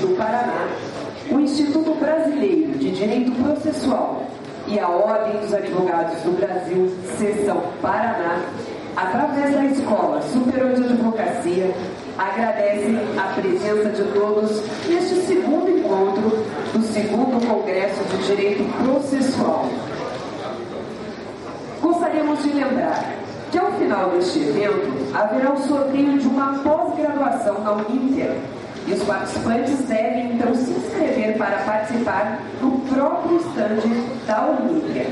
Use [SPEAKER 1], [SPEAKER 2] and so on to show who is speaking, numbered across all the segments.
[SPEAKER 1] do Paraná, o Instituto Brasileiro de Direito Processual e a Ordem dos Advogados do Brasil, Seção Paraná, através da Escola Superior de Advocacia, agradecem a presença de todos neste segundo encontro do segundo Congresso de Direito Processual. Gostaríamos de lembrar que ao final deste evento haverá o sorteio de uma pós-graduação na Uninter e os participantes devem então se inscrever para participar no próprio estande da Uninter.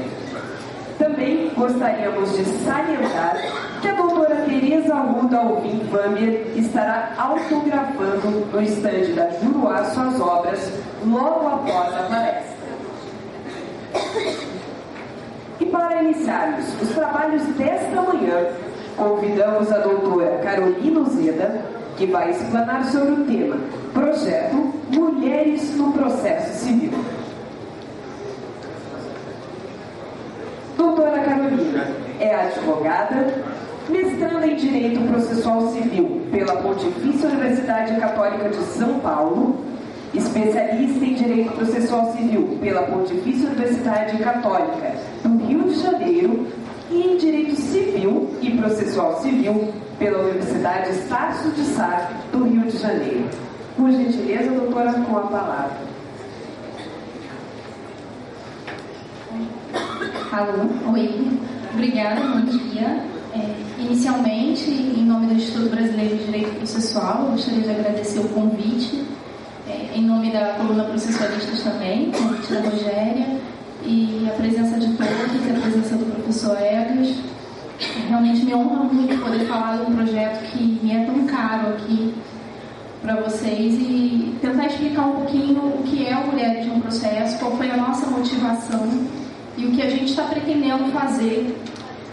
[SPEAKER 1] Também gostaríamos de salientar que a doutora Tereza Arruda Alvim Vambier estará autografando no estande da Juruá suas obras logo após a palestra. E para iniciarmos os trabalhos desta manhã, convidamos a doutora Carolina Uzeda, que vai explanar sobre o tema Projeto Mulheres no Processo Civil. Doutora Carolina é advogada, mestranda em Direito Processual Civil pela Pontifícia Universidade Católica de São Paulo, especialista em Direito Processual Civil pela Pontifícia Universidade Católica do Rio de Janeiro e em Direito Civil e Processual Civil pela Universidade Estácio de Sá do Rio de Janeiro. Por gentileza, doutora, com a palavra.
[SPEAKER 2] Alô, oi, obrigada, bom dia. Inicialmente, em nome do Instituto Brasileiro de Direito Processual, eu gostaria de agradecer o convite, em nome da coluna Processualistas também, o convite da Rogéria, e a presença de todos, a presença do professor Egas. Realmente me honra muito poder falar de um projeto que me é tão caro aqui para vocês e tentar explicar um pouquinho o que é o Mulheres no Processo, qual foi a nossa motivação e o que a gente está pretendendo fazer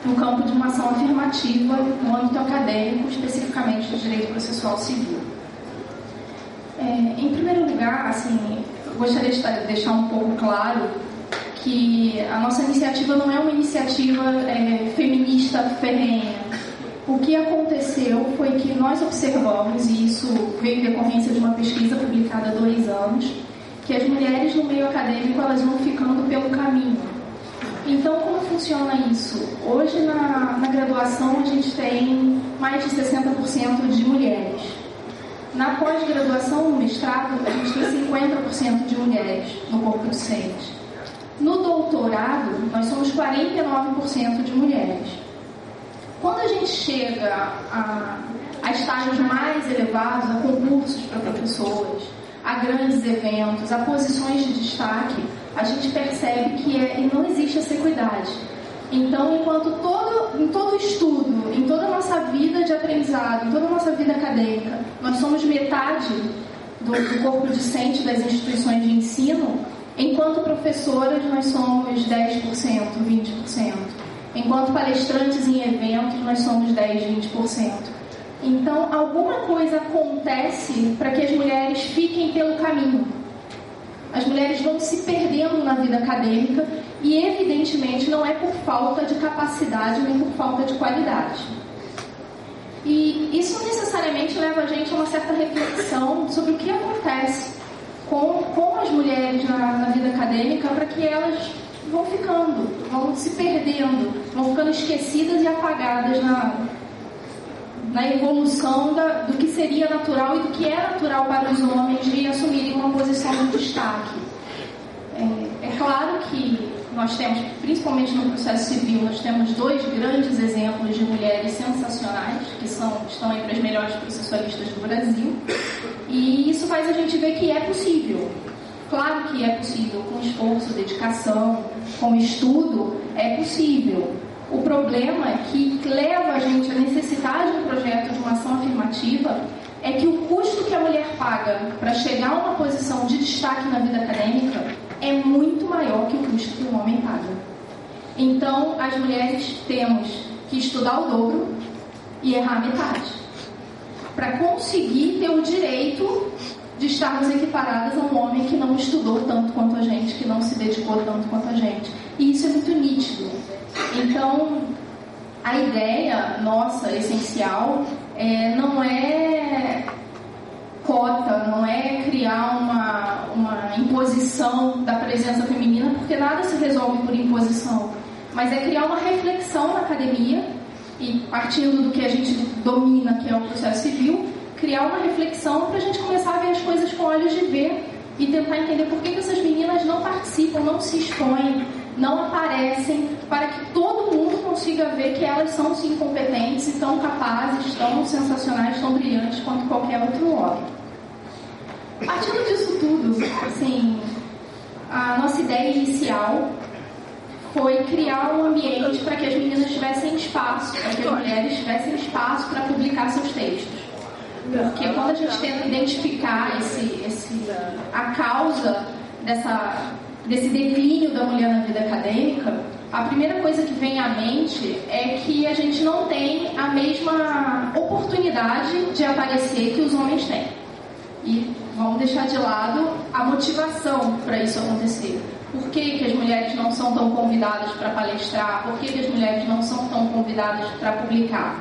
[SPEAKER 2] no campo de uma ação afirmativa no âmbito acadêmico, especificamente do direito processual civil. Em primeiro lugar, eu gostaria de deixar um pouco claro que a nossa iniciativa não é uma iniciativa feminista ferrenha. O que aconteceu foi que nós observamos, e isso veio em decorrência de uma pesquisa publicada há 2 anos, que as mulheres no meio acadêmico elas vão ficando pelo caminho. Então, como funciona isso? Hoje, na graduação, a gente tem mais de 60% de mulheres. Na pós-graduação, no mestrado, a gente tem 50% de mulheres no corpo docente. No doutorado, nós somos 49% de mulheres. Quando a gente chega a estágios mais elevados, a concursos para professores, a grandes eventos, a posições de destaque, a gente percebe que não existe essa equidade. Então, enquanto em todo estudo, em toda a nossa vida de aprendizado, em toda a nossa vida acadêmica, nós somos metade do corpo docente das instituições de ensino, enquanto professoras nós somos 10%, 20%. Enquanto palestrantes em eventos nós somos 10%, 20%. Então, alguma coisa acontece para que as mulheres fiquem pelo caminho. As mulheres vão se perdendo na vida acadêmica e, evidentemente, não é por falta de capacidade nem por falta de qualidade. E isso necessariamente leva a gente a uma certa reflexão sobre o que acontece com as mulheres na vida acadêmica para que elas vão se perdendo, vão ficando esquecidas e apagadas na evolução do que seria natural e do que é natural para os homens de assumirem uma posição de destaque. É claro que nós temos, principalmente no processo civil, nós temos 2 grandes exemplos de mulheres sensacionais, que estão entre as melhores processualistas do Brasil, e isso faz a gente ver que é possível. Claro que é possível, com esforço, dedicação, com estudo, é possível. O problema que leva a gente a necessitar de um projeto de uma ação afirmativa é que o custo que a mulher paga para chegar a uma posição de destaque na vida acadêmica é muito maior que o custo que o homem paga. Então, as mulheres temos que estudar o dobro e errar a metade para conseguir ter o direito de estarmos equiparadas a um homem que não estudou tanto quanto a gente, que não se dedicou tanto quanto a gente. E isso é muito nítido. Então, a ideia nossa, essencial, não é cota, não é criar uma imposição da presença feminina, porque nada se resolve por imposição, mas é criar uma reflexão na academia e, partindo do que a gente domina, que é o processo civil, criar uma reflexão para a gente começar a ver as coisas com olhos de ver e tentar entender por que essas meninas não participam, não se expõem, não aparecem, para que todo mundo consiga ver que elas são sim competentes e tão capazes, tão sensacionais, tão brilhantes quanto qualquer outro homem. Partindo disso tudo, assim, a nossa ideia inicial foi criar um ambiente para que as meninas tivessem espaço, para que as mulheres tivessem espaço para publicar seus textos. Porque quando a gente tenta identificar a causa desse declínio da mulher na vida acadêmica, a primeira coisa que vem à mente é que a gente não tem a mesma oportunidade de aparecer que os homens têm. E vamos deixar de lado a motivação para isso acontecer. Por que as mulheres não são tão convidadas para palestrar? Por que as mulheres não são tão convidadas para publicar?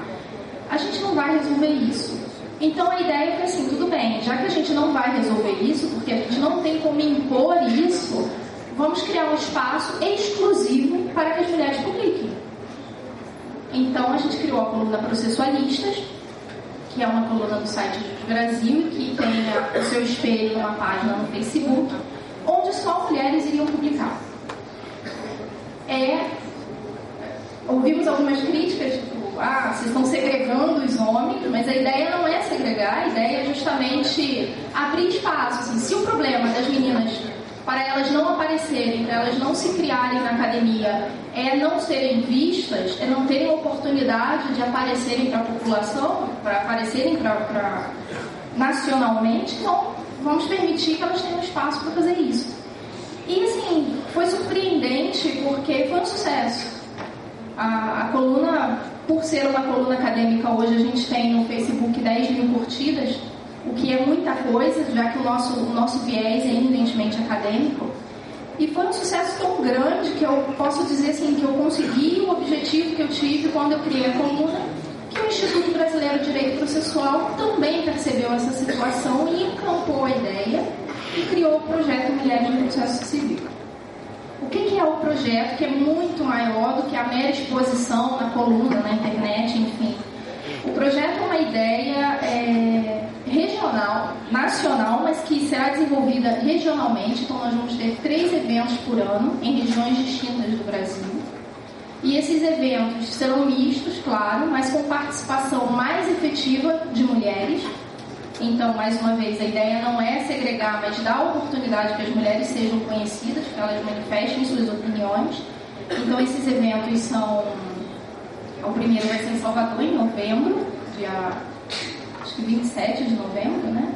[SPEAKER 2] A gente não vai resolver isso. Então a ideia foi assim, tudo bem, já que a gente não vai resolver isso, porque a gente não tem como impor isso, vamos criar um espaço exclusivo para que as mulheres publiquem. Então a gente criou a coluna Processualistas, que é uma coluna do site do Brasil, que tem o seu espelho numa página no Facebook, onde só mulheres iriam publicar. Ouvimos algumas críticas, tipo, vocês estão segregando os homens, mas a ideia não é segregar, a ideia é justamente abrir espaço. Assim, se o problema das meninas, para elas não aparecerem, para elas não se criarem na academia, é não serem vistas, é não terem oportunidade de aparecerem para a população, para aparecerem nacionalmente, então vamos permitir que elas tenham espaço para fazer isso. E assim, foi surpreendente porque foi um sucesso. A coluna, por ser uma coluna acadêmica, hoje a gente tem no Facebook 10 mil curtidas, o que é muita coisa, já que o nosso viés é eminentemente acadêmico. E foi um sucesso tão grande que eu posso dizer assim, que eu consegui o objetivo que eu tive quando eu criei a coluna, que o Instituto Brasileiro de Direito Processual também percebeu essa situação e encampou a ideia e criou o projeto Mulheres no Processo Civil. O que é o projeto, que é muito maior do que a mera exposição na coluna, na internet, enfim. O projeto é uma ideia regional, nacional, mas que será desenvolvida regionalmente. Então nós vamos ter 3 eventos por ano em regiões distintas do Brasil. E esses eventos serão mistos, claro, mas com participação mais efetiva de mulheres. Então, mais uma vez, a ideia não é segregar, mas dar oportunidade que as mulheres sejam conhecidas, que elas manifestem suas opiniões. Então, esses eventos são... O primeiro vai ser em Salvador, em novembro, acho que 27 de novembro, né?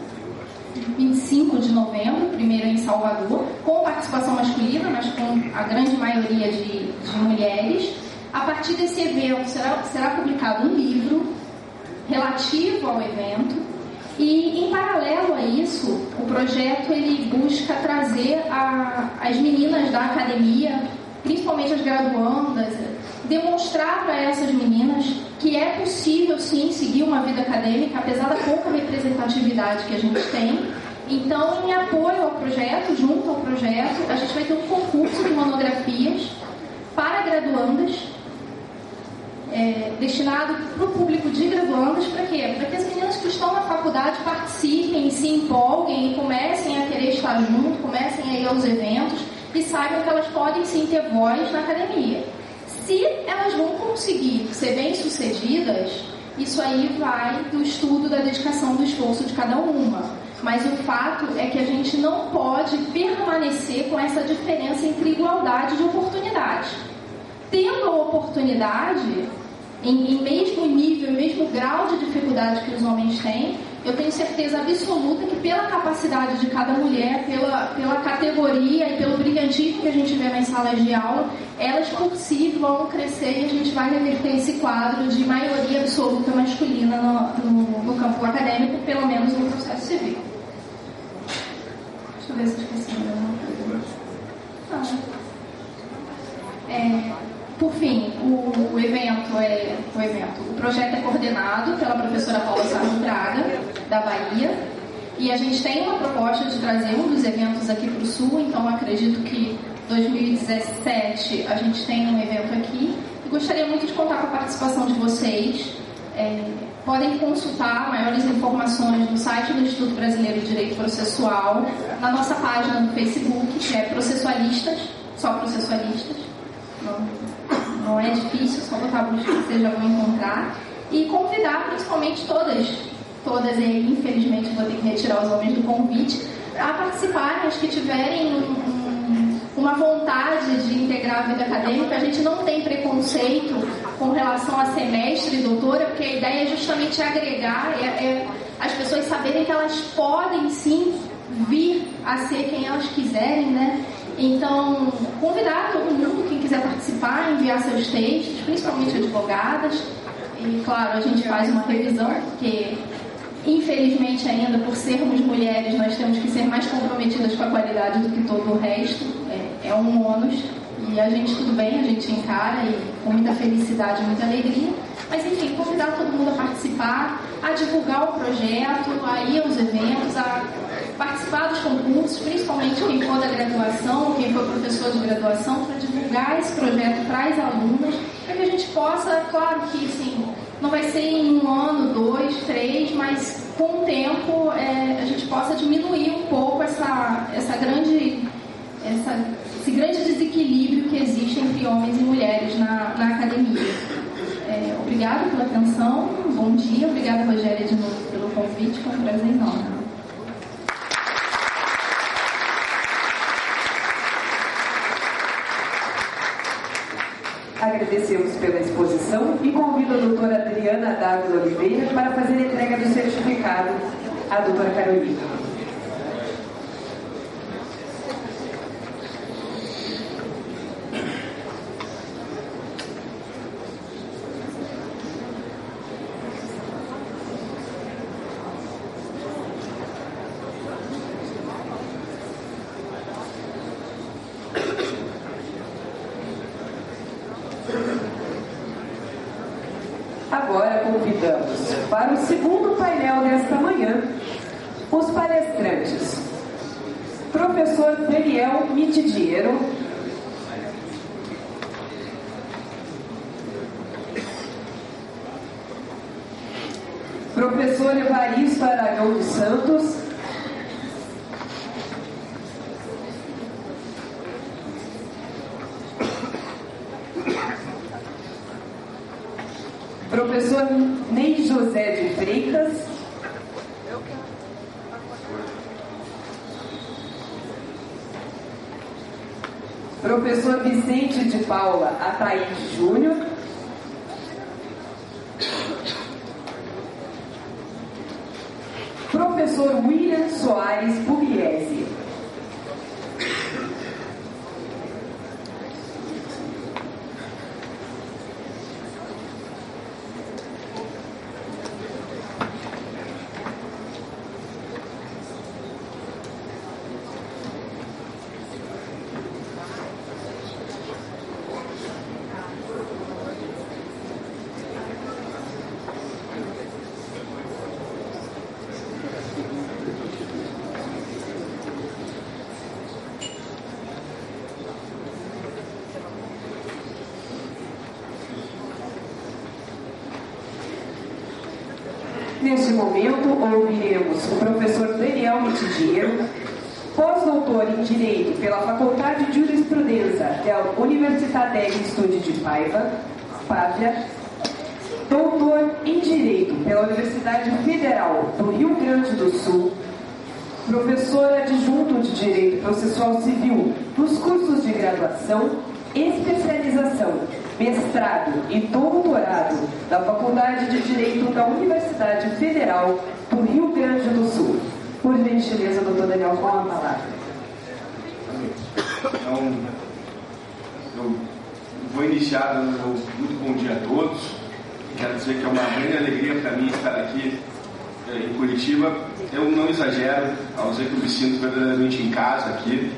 [SPEAKER 2] 25 de novembro, primeiro em Salvador, com participação masculina, mas com a grande maioria de mulheres. A partir desse evento será publicado um livro relativo ao evento. E, em paralelo a isso, o projeto ele busca trazer as meninas da academia, principalmente as graduandas, demonstrar para essas meninas que é possível, sim, seguir uma vida acadêmica, apesar da pouca representatividade que a gente tem. Então, em apoio ao projeto, junto ao projeto, a gente vai ter um concurso de monografias para graduandas, destinado para o público de graduandas. Para quê? Para que as meninas que estão na faculdade participem, se empolguem e comecem a querer estar junto, comecem a ir aos eventos e saibam que elas podem sim ter voz na academia. Se elas vão conseguir ser bem-sucedidas, isso aí vai do estudo, da dedicação, do esforço de cada uma. Mas o fato é que a gente não pode permanecer com essa diferença entre igualdade de oportunidade. Tendo a oportunidade, em mesmo nível, mesmo grau de dificuldade que os homens têm, eu tenho certeza absoluta que pela capacidade de cada mulher, pela categoria e pelo brilhantismo que a gente vê nas salas de aula, elas por si vão crescer e a gente vai reverter esse quadro de maioria absoluta masculina no campo acadêmico, pelo menos no processo civil. Deixa eu ver se eu esqueci de alguma coisa. Por fim, o projeto é coordenado pela professora Paula Sarro Braga, da Bahia, E a gente tem uma proposta de trazer um dos eventos aqui para o Sul, então acredito que 2017 a gente tem um evento aqui. E gostaria muito de contar com a participação de vocês. Podem consultar maiores informações no site do Instituto Brasileiro de Direito Processual, na nossa página no Facebook, que é Processualistas, só Processualistas. Não é difícil, só botar a busca que vocês já vão encontrar. E convidar principalmente todas e infelizmente vou ter que retirar os homens do convite, a participarem, as que tiverem uma vontade de integrar a vida acadêmica. A gente não tem preconceito com relação a semestre e doutora, porque a ideia é justamente agregar, as pessoas saberem que elas podem sim vir a ser quem elas quiserem, né? Então, convidar todo mundo, quem quiser participar, enviar seus textos, principalmente advogadas. E, claro, a gente faz uma revisão, porque, infelizmente, ainda por sermos mulheres, nós temos que ser mais comprometidas com a qualidade do que todo o resto. É um ônus. E a gente, tudo bem, a gente encara e com muita felicidade, muita alegria. Mas, enfim, convidar todo mundo a participar, a divulgar o projeto, a ir aos eventos, a participar dos concursos, principalmente quem for da graduação, quem for professor de graduação, para divulgar esse projeto para as alunas, para que a gente possa, claro que, assim, não vai ser em 1 ano, 2, 3, mas com o tempo a gente possa diminuir um pouco esse grande desequilíbrio que existe entre homens e mulheres na academia. Obrigada pela atenção, bom dia, obrigada, Rogéria, de novo pelo convite, foi um prazer enorme.
[SPEAKER 1] Agradecemos pela exposição e convido a doutora Adriana Dávila Oliveira para fazer a entrega do certificado à doutora Carolina. Agora convidamos para o segundo painel desta manhã os palestrantes. Professor Daniel Mitidiero, professor Evaristo Aragão dos Santos, professor Ney José de Freitas, professor Vicente de Paula Ataíde Júnior, professor William Soares Pugliese. Neste momento, ouviremos o professor Daniel Mitidiero, pós-doutor em Direito pela Faculdade de Jurisprudência da Universitat d'Estudi de Pávia, doutor em Direito pela Universidade Federal do Rio Grande do Sul, professor adjunto de Direito Processual Civil nos cursos de graduação, especialização, mestrado e doutorado da Faculdade de Direito da Universidade Federal do Rio Grande do Sul. Por gentileza, doutor Daniel, com a palavra.
[SPEAKER 3] Então, eu vou iniciar dando muito bom dia a todos. Quero dizer que é uma grande alegria para mim estar aqui em Curitiba. Eu não exagero ao dizer que eu me sinto verdadeiramente em casa aqui,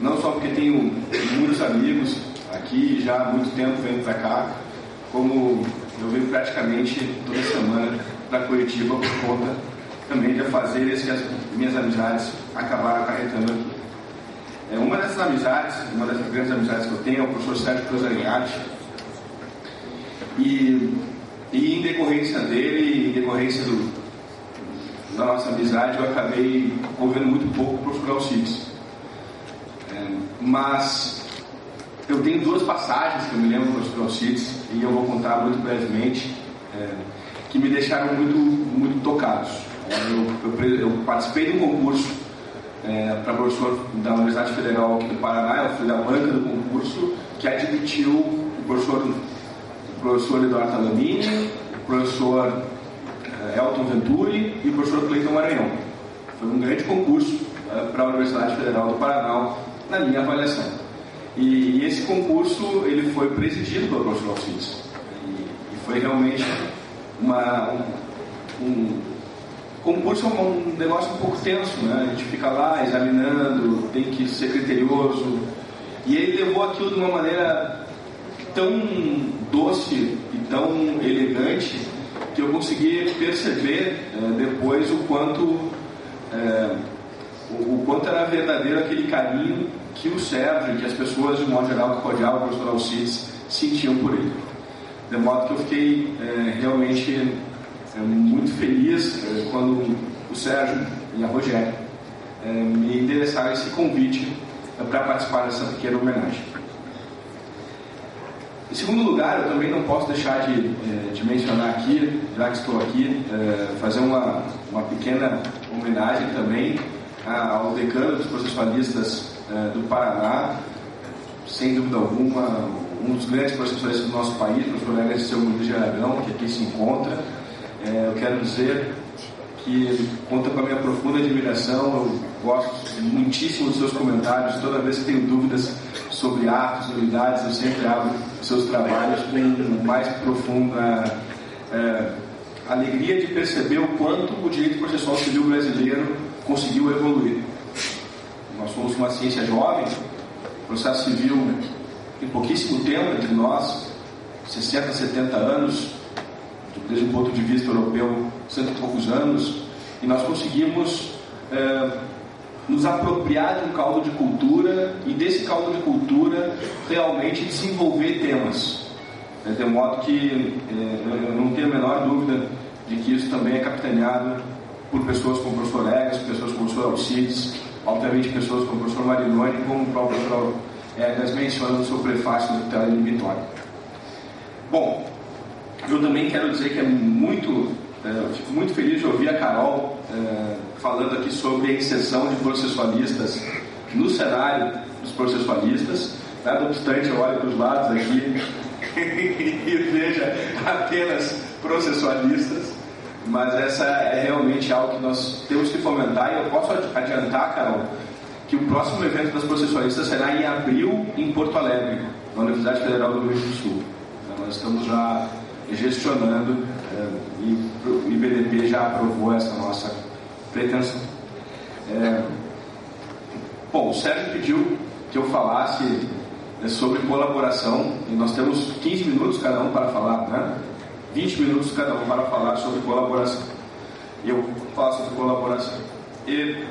[SPEAKER 3] não só porque tenho muitos amigos aqui e já há muito tempo venho para cá, como eu venho praticamente toda semana para Curitiba por conta também de afazeres que as minhas amizades acabaram acarretando aqui. Uma dessas amizades, uma das grandes amizades que eu tenho é o professor Sérgio Cruzariati. E em decorrência dele, em decorrência da nossa amizade, eu acabei ouvindo muito pouco o professor Alcides. Mas eu tenho duas passagens que eu me lembro do professor Alcides, e eu vou contar muito brevemente, que me deixaram muito tocados. Eu participei de um concurso para professor da Universidade Federal aqui do Paraná. Eu fui da banca do concurso que admitiu o professor Eduardo Talamini, o professor Elton Venturi e o professor Cleiton Maranhão. Foi um grande concurso para a Universidade Federal do Paraná, na minha avaliação. E esse concurso ele foi presidido pelo professor Alcides. E foi realmente um concurso, um negócio um pouco tenso, né? A gente fica lá examinando, tem que ser criterioso. E ele levou aquilo de uma maneira tão doce e tão elegante que eu consegui perceber depois o quanto era verdadeiro aquele carinho que o Sérgio, que as pessoas de modo geral que rodeavam o professor Alcides sentiam por ele. De modo que eu fiquei realmente muito feliz quando o Sérgio e a Rogéria me endereçaram esse convite para participar dessa pequena homenagem. Em segundo lugar, eu também não posso deixar de mencionar aqui, já que estou aqui, fazer uma pequena homenagem também ao decano dos processualistas do Paraná, sem dúvida alguma, um dos grandes processualistas do nosso país, o professor Ernesto Muniz de Aragão, que aqui se encontra. Eu quero dizer que conta com a minha profunda admiração. Eu gosto muitíssimo dos seus comentários. Toda vez que tenho dúvidas sobre atos, novidades, eu sempre abro seus trabalhos com mais profunda alegria de perceber o quanto o direito processual civil brasileiro conseguiu evoluir. Nós somos uma ciência jovem, o processo civil tem pouquíssimo tempo entre nós, 60, 70 anos, desde o ponto de vista europeu, 100 e poucos anos, e nós conseguimos nos apropriar de um caldo de cultura e desse caldo de cultura realmente desenvolver temas. De modo que eu não tenho a menor dúvida de que isso também é capitaneado por pessoas como o professor Egas, pessoas como o professor Alcides, obviamente pessoas como o professor Marinoni, como o próprio professor Egas menciona no seu prefácio do Tela de Vitória. Bom, eu também quero dizer que fico muito feliz de ouvir a Carol falando aqui sobre a inserção de processualistas no cenário dos processualistas. Não obstante, eu olho para os lados aqui e veja apenas processualistas, mas essa é realmente algo que nós temos que fomentar. E eu posso adiantar, Carol, que o próximo evento das processualistas será em abril em Porto Alegre, na Universidade Federal do Rio Grande do Sul. Então, nós estamos já gestionando e o IBDP já aprovou essa nossa pretensão. Bom, o Sérgio pediu que eu falasse sobre colaboração, e nós temos 15 minutos cada um para falar, né? 20 minutos cada um para falar sobre colaboração. E eu vou falar sobre colaboração. E,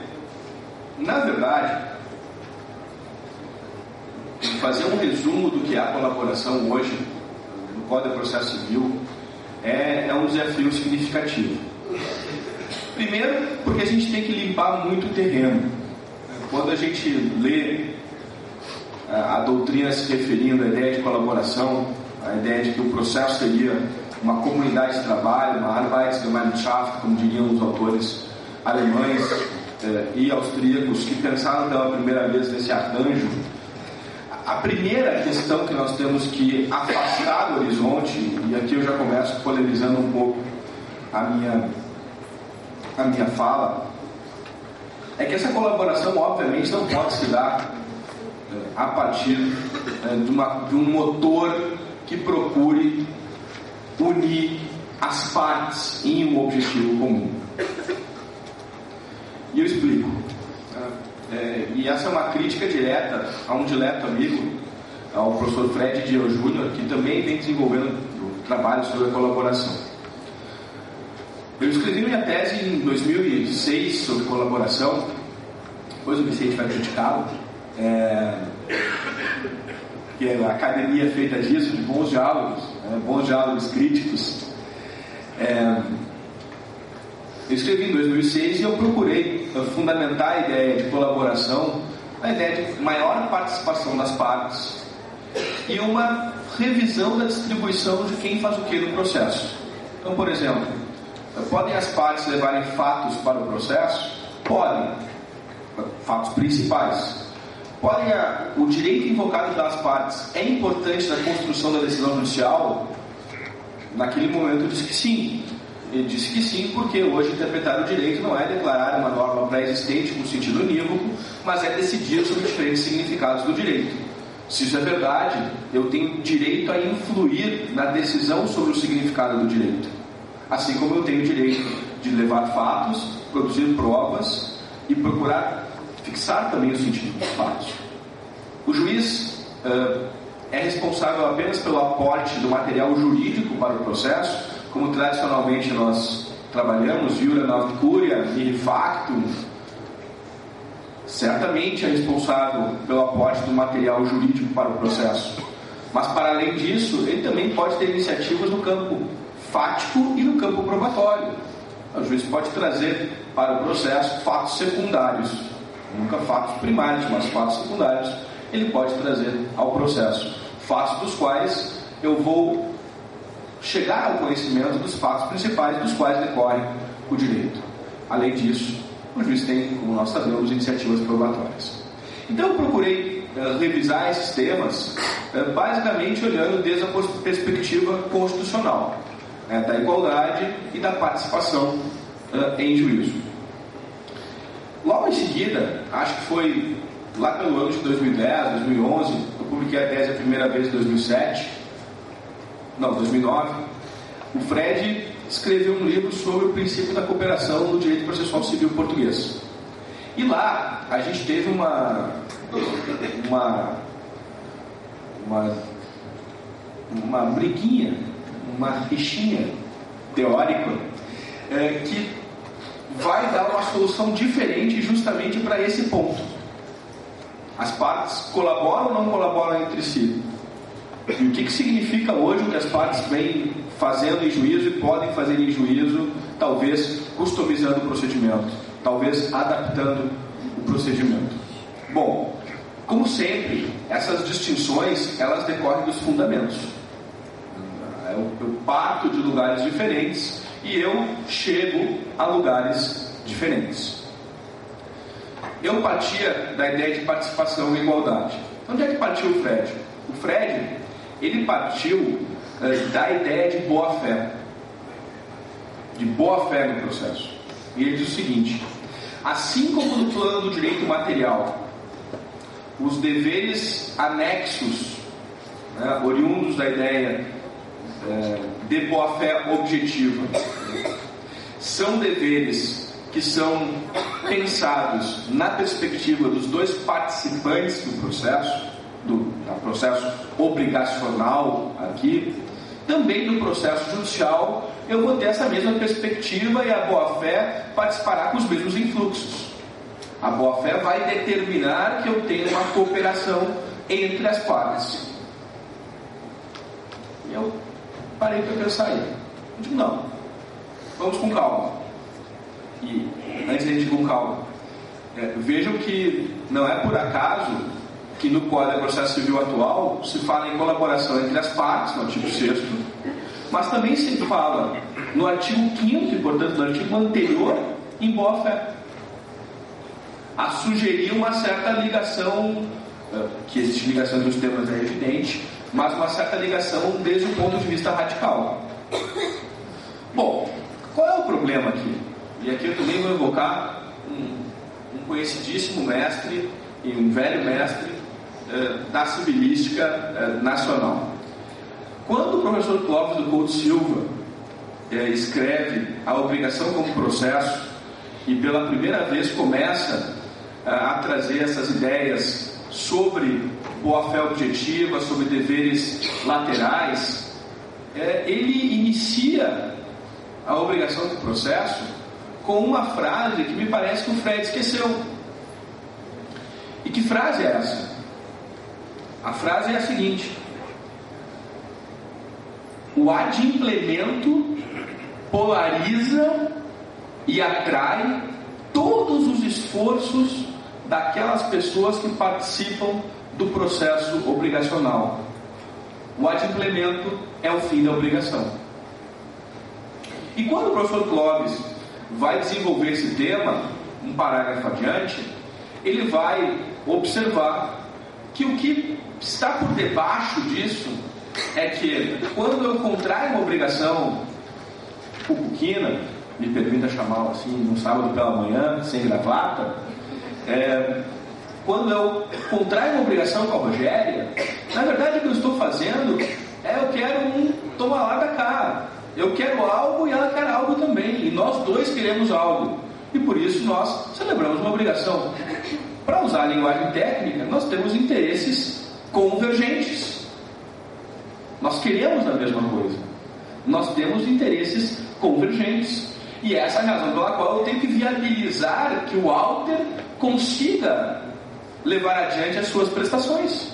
[SPEAKER 3] na verdade, fazer um resumo do que é a colaboração hoje no Código de Processo Civil é um desafio significativo. Primeiro, porque a gente tem que limpar muito o terreno. Quando a gente lê a doutrina se referindo à ideia de colaboração, a ideia de que o processo seria uma comunidade de trabalho, uma Arbeitsgemeinschaft, como diriam os autores alemães e austríacos que pensaram pela primeira vez nesse arranjo, a primeira questão que nós temos que afastar do horizonte, e aqui eu já começo polemizando um pouco a minha fala, é que essa colaboração obviamente não pode se dar a partir de um motor que procure unir as partes em um objetivo comum. E eu explico. E essa é uma crítica direta a um dileto amigo, ao professor Fred Diel Júnior, que também vem desenvolvendo trabalho sobre a colaboração. Eu escrevi minha tese em 2006 sobre colaboração, depois o Vicente vai criticá-lo, que a academia é feita disso, de bons diálogos críticos. Eu escrevi em 2006 e eu procurei fundamentar a ideia de colaboração, a ideia de maior participação das partes e uma revisão da distribuição de quem faz o que no processo. Então, por exemplo, podem as partes levarem fatos para o processo? Podem. Fatos principais. O direito invocado das partes é importante na construção da decisão judicial? Naquele momento eu disse que sim. Ele disse que sim, porque hoje interpretar o direito não é declarar uma norma pré-existente com sentido unívoco, mas é decidir sobre diferentes significados do direito. Se isso é verdade, eu tenho direito a influir na decisão sobre o significado do direito. Assim como eu tenho direito de levar fatos, produzir provas e procurar fixar também o sentido dos fatos. O juiz é responsável apenas pelo aporte do material jurídico para o processo, como tradicionalmente nós trabalhamos, Iura Nov Curia, Mihi Factum. Certamente é responsável pelo aporte do material jurídico para o processo. Mas, para além disso, ele também pode ter iniciativas no campo fático e no campo probatório. O juiz pode trazer para o processo fatos secundários, nunca fatos primários, mas fatos secundários, ele pode trazer ao processo, fatos dos quais eu vou chegar ao conhecimento dos fatos principais dos quais decorre o direito. Além disso, o juiz tem, como nós sabemos, iniciativas probatórias. Então eu procurei revisar esses temas basicamente olhando desde a perspectiva constitucional, da igualdade e da participação em juízo. Logo em seguida, acho que foi lá pelo ano de 2010, 2011, eu publiquei a tese a primeira vez em 2009, o Fred escreveu um livro sobre o princípio da cooperação no direito processual civil português. E lá a gente teve uma briguinha, uma rixinha teórica que vai dar uma solução diferente justamente para esse ponto. As partes colaboram ou não colaboram entre si? E o que significa hoje o que as partes vêm fazendo em juízo e podem fazer em juízo, talvez customizando o procedimento, talvez adaptando o procedimento. Bom, como sempre, essas distinções, elas decorrem dos fundamentos. Eu parto de lugares diferentes e eu chego a lugares diferentes. Eu partia da ideia de participação e igualdade. Onde é que partiu o Fred? O Fred, ele partiu da ideia de boa-fé. De boa-fé no processo. E ele diz o seguinte: assim como no plano do direito material, os deveres anexos, oriundos da ideia de boa-fé objetiva, são deveres que são pensados na perspectiva dos dois participantes do processo, do processo obrigacional aqui, também no processo judicial eu vou ter essa mesma perspectiva e a boa-fé participará com os mesmos influxos. A boa-fé vai determinar que eu tenha uma cooperação entre as partes. E eu parei para pensar aí. Eu digo, não, vamos com calma. E antes de a gente ir com calma, vejam que não é por acaso que no Código de Processo Civil atual se fala em colaboração entre as partes, no artigo 6º, mas também se fala no artigo 5º e, portanto, no artigo anterior, em boa-fé. A sugerir uma certa ligação, que existe ligação entre os temas é evidente, mas uma certa ligação desde o ponto de vista radical. Bom, qual é o problema aqui? E aqui eu também vou evocar um conhecidíssimo mestre e um velho mestre da civilística nacional. Quando o professor Clóvis do Couto Silva escreve A Obrigação como Processo e pela primeira vez começa a trazer essas ideias sobre boa-fé objetiva, sobre deveres laterais, ele inicia a obrigação do processo com uma frase que me parece que o Fred esqueceu. E que frase é essa? A frase é a seguinte: o adimplemento polariza e atrai todos os esforços daquelas pessoas que participam do processo obrigacional. O adimplemento é o fim da obrigação. E quando o professor Clóvis vai desenvolver esse tema, um parágrafo adiante, ele vai observar que o que está por debaixo disso é que quando eu contraio uma obrigação pupuquina, me permita chamá-lo assim, num sábado pela manhã, sem gravata, quando eu contraio uma obrigação com a Rogéria, na verdade o que eu estou fazendo eu quero um toma lá da cá. Eu quero algo e ela quer algo também. E nós dois queremos algo. E por isso nós celebramos uma obrigação. Para usar a linguagem técnica, nós temos interesses convergentes. Nós queremos a mesma coisa. Nós temos interesses convergentes. E essa é a razão pela qual eu tenho que viabilizar que o Alter consiga levar adiante as suas prestações.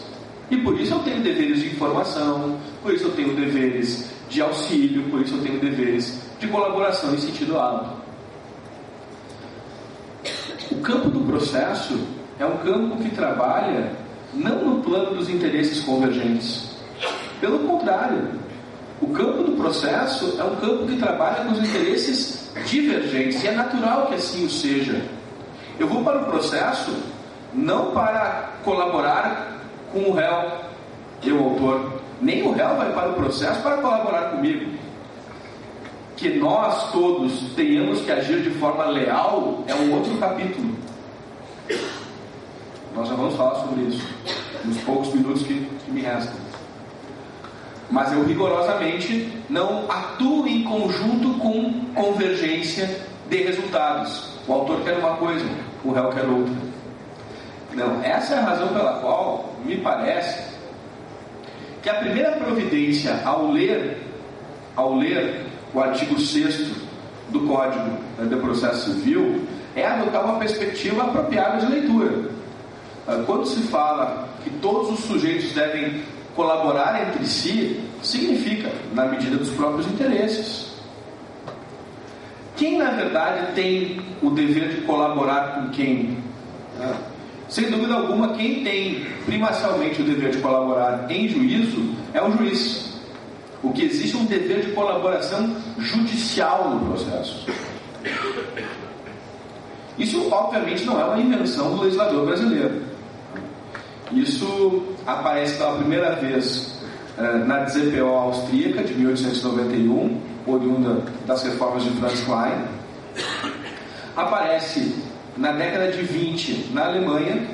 [SPEAKER 3] E por isso eu tenho deveres de informação, por isso eu tenho deveres de auxílio, por isso eu tenho deveres de colaboração em sentido amplo. O campo do processo é um campo que trabalha não no plano dos interesses convergentes. Pelo contrário, o campo do processo é um campo que trabalha com os interesses divergentes, e é natural que assim o seja. Eu vou para o processo não para colaborar com o réu, eu, autor. Nem o réu vai para o processo para colaborar comigo. Que nós todos tenhamos que agir de forma leal é um outro capítulo. Nós já vamos falar sobre isso nos poucos minutos que me restam. Mas eu rigorosamente não atuo em conjunto com convergência de resultados. O autor quer uma coisa, o réu quer outra. Não, essa é a razão pela qual me parece que a primeira providência ao ler o artigo 6º do Código de Processo Civil é adotar uma perspectiva apropriada de leitura. Quando se fala que todos os sujeitos devem colaborar entre si, significa na medida dos próprios interesses. Quem na verdade tem o dever de colaborar com quem? Sem dúvida alguma, quem tem primacialmente o dever de colaborar em juízo é o juiz. O que existe é um dever de colaboração judicial no processo. Isso, obviamente, não é uma invenção do legislador brasileiro. Isso aparece pela primeira vez na DZPO austríaca de 1891, oriunda das reformas de Franz Klein. Aparece na década de 20 na Alemanha,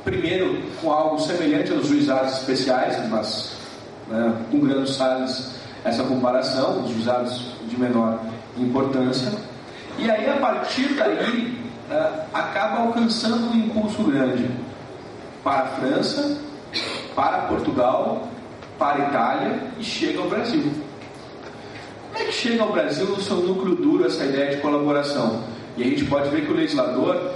[SPEAKER 3] primeiro com algo semelhante aos juizados especiais, mas com Grano Salles essa comparação, os juizados de menor importância. E aí, a partir daí, acaba alcançando um impulso grande para a França, para Portugal, para a Itália e chega ao Brasil. Como é que chega ao Brasil no seu núcleo duro essa ideia de colaboração? E a gente pode ver que o legislador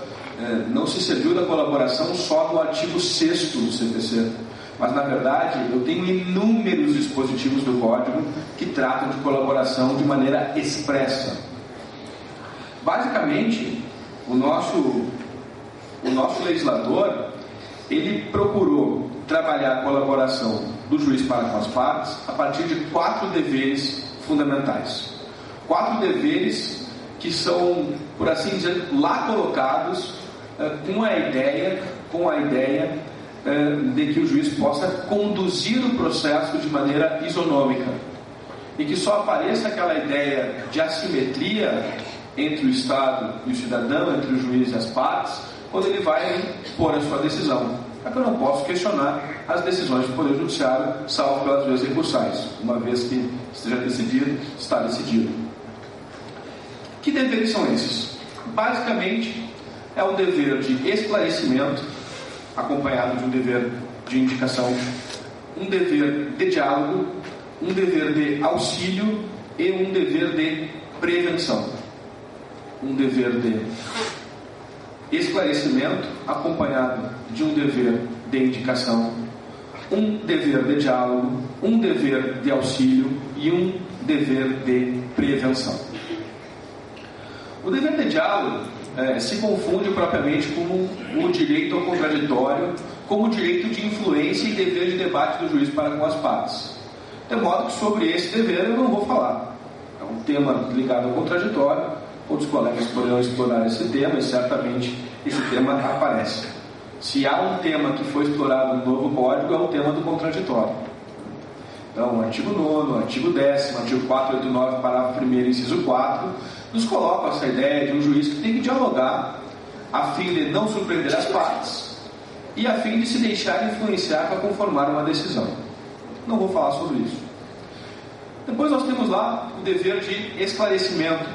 [SPEAKER 3] não se serviu da colaboração só no artigo 6º do CPC, mas na verdade eu tenho inúmeros dispositivos do Código que tratam de colaboração de maneira expressa. Basicamente, o nosso legislador, ele procurou trabalhar a colaboração do juiz para com as partes a partir de 4 deveres fundamentais. 4 deveres que são, por assim dizer, lá colocados com a ideia de que o juiz possa conduzir o processo de maneira isonômica e que só apareça aquela ideia de assimetria entre o Estado e o cidadão, entre o juiz e as partes, quando ele vai pôr a sua decisão. É que eu não posso questionar as decisões do Poder Judiciário, salvo pelas vias recursais. Uma vez que esteja decidido, está decidido. Que deveres são esses? Basicamente, é um dever de esclarecimento, acompanhado de um dever de indicação, um dever de diálogo, um dever de auxílio e um dever de prevenção. Um dever de esclarecimento acompanhado de um dever de indicação, um dever de diálogo, um dever de auxílio e um dever de prevenção. O dever de diálogo se confunde propriamente com o direito ao contraditório, como o direito de influência e dever de debate do juiz para com as partes. De modo que sobre esse dever eu não vou falar. É um tema ligado ao contraditório, outros colegas poderão explorar esse tema e certamente esse tema aparece. Se há um tema que foi explorado no novo código, é o tema do contraditório. Então, o artigo 9º, o artigo 10º, o artigo 489, parágrafo 1º, inciso 4, nos colocam essa ideia de um juiz que tem que dialogar a fim de não surpreender as partes e a fim de se deixar influenciar para conformar uma decisão. Não vou falar sobre isso. Depois nós temos lá o dever de esclarecimento.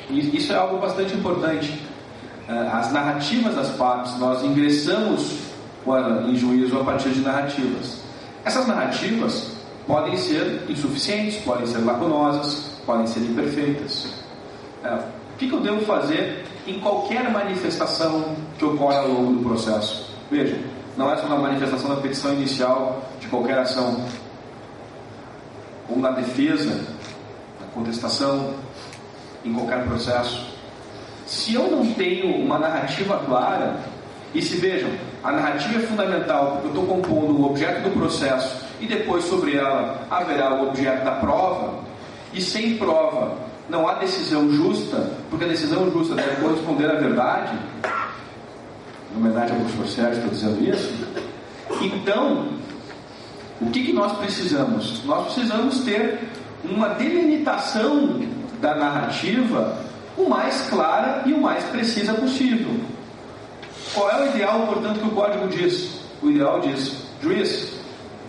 [SPEAKER 3] E isso é algo bastante importante. As narrativas das partes, nós ingressamos em juízo a partir de narrativas. Essas narrativas podem ser insuficientes, podem ser lacunosas, podem ser imperfeitas. O que eu devo fazer em qualquer manifestação que ocorre ao longo do processo? Veja, não é só na manifestação da petição inicial de qualquer ação, ou na defesa, na contestação, em qualquer processo. Se eu não tenho uma narrativa clara, e se vejam, a narrativa é fundamental porque eu estou compondo o objeto do processo e depois sobre ela haverá o objeto da prova, e sem prova não há decisão justa, porque a decisão justa deve corresponder à verdade. Em homenagem ao professor Sérgio, estou dizendo isso. Então, o que nós precisamos? Nós precisamos ter uma delimitação da narrativa o mais clara e o mais precisa possível. Qual é o ideal, portanto, que o código diz? O ideal diz: juiz,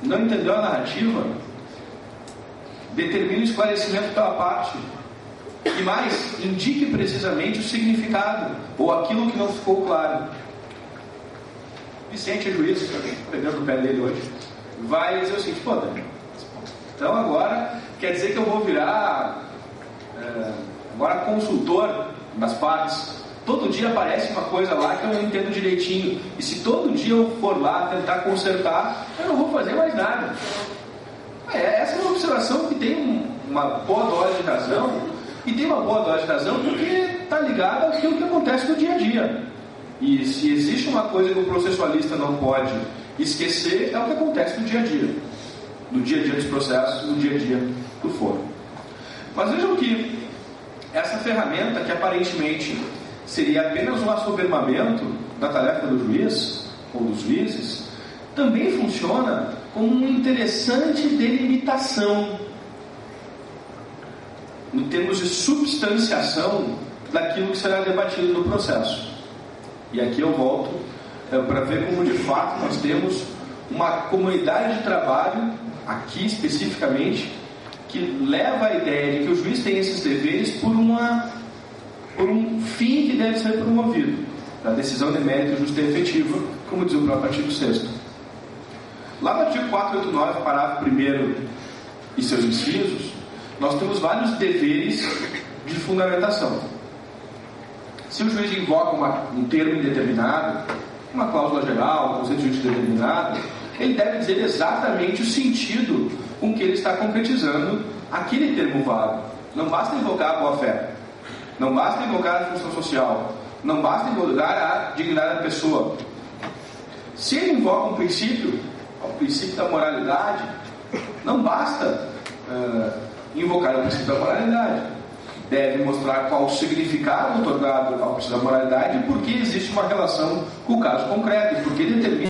[SPEAKER 3] não entendeu a narrativa? Determine o esclarecimento pela parte. E mais, indique precisamente o significado ou aquilo que não ficou claro. Vicente é juiz, estou pegando o pé dele hoje, vai dizer o seguinte: pô, então agora quer dizer que eu vou virar agora consultor das partes. Todo dia aparece uma coisa lá que eu não entendo direitinho, e se todo dia eu for lá tentar consertar, eu não vou fazer mais nada. Essa é uma observação que tem uma boa dose de razão, e tem uma boa dose de razão porque está ligada àquilo que acontece no dia a dia. E se existe uma coisa que o processualista não pode esquecer, é o que acontece no dia a dia. No dia a dia dos processos, no dia a dia do foro. Mas vejam que essa ferramenta, que aparentemente seria apenas um assoberbamento da tarefa do juiz, ou dos juízes, também funciona como uma interessante delimitação, em termos de substanciação daquilo que será debatido no processo. E aqui eu volto para ver como de fato nós temos uma comunidade de trabalho, aqui especificamente, que leva a ideia de que o juiz tem esses deveres por um fim que deve ser promovido, da decisão de mérito justa e efetiva, como diz o próprio artigo 6º. Lá no artigo 489, parágrafo 1º e seus incisos, nós temos vários deveres de fundamentação. Se o juiz invoca um termo indeterminado, uma cláusula geral, um conceito jurídico determinado, ele deve dizer exatamente o sentido com que ele está concretizando aquele termo vago. Não basta invocar a boa-fé, não basta invocar a função social, não basta invocar a dignidade da pessoa. Se ele invoca um princípio, o princípio da moralidade, não basta invocar o princípio da moralidade. Deve mostrar qual o significado otorgado ao princípio da moralidade e por que existe uma relação com o caso concreto, e por que determina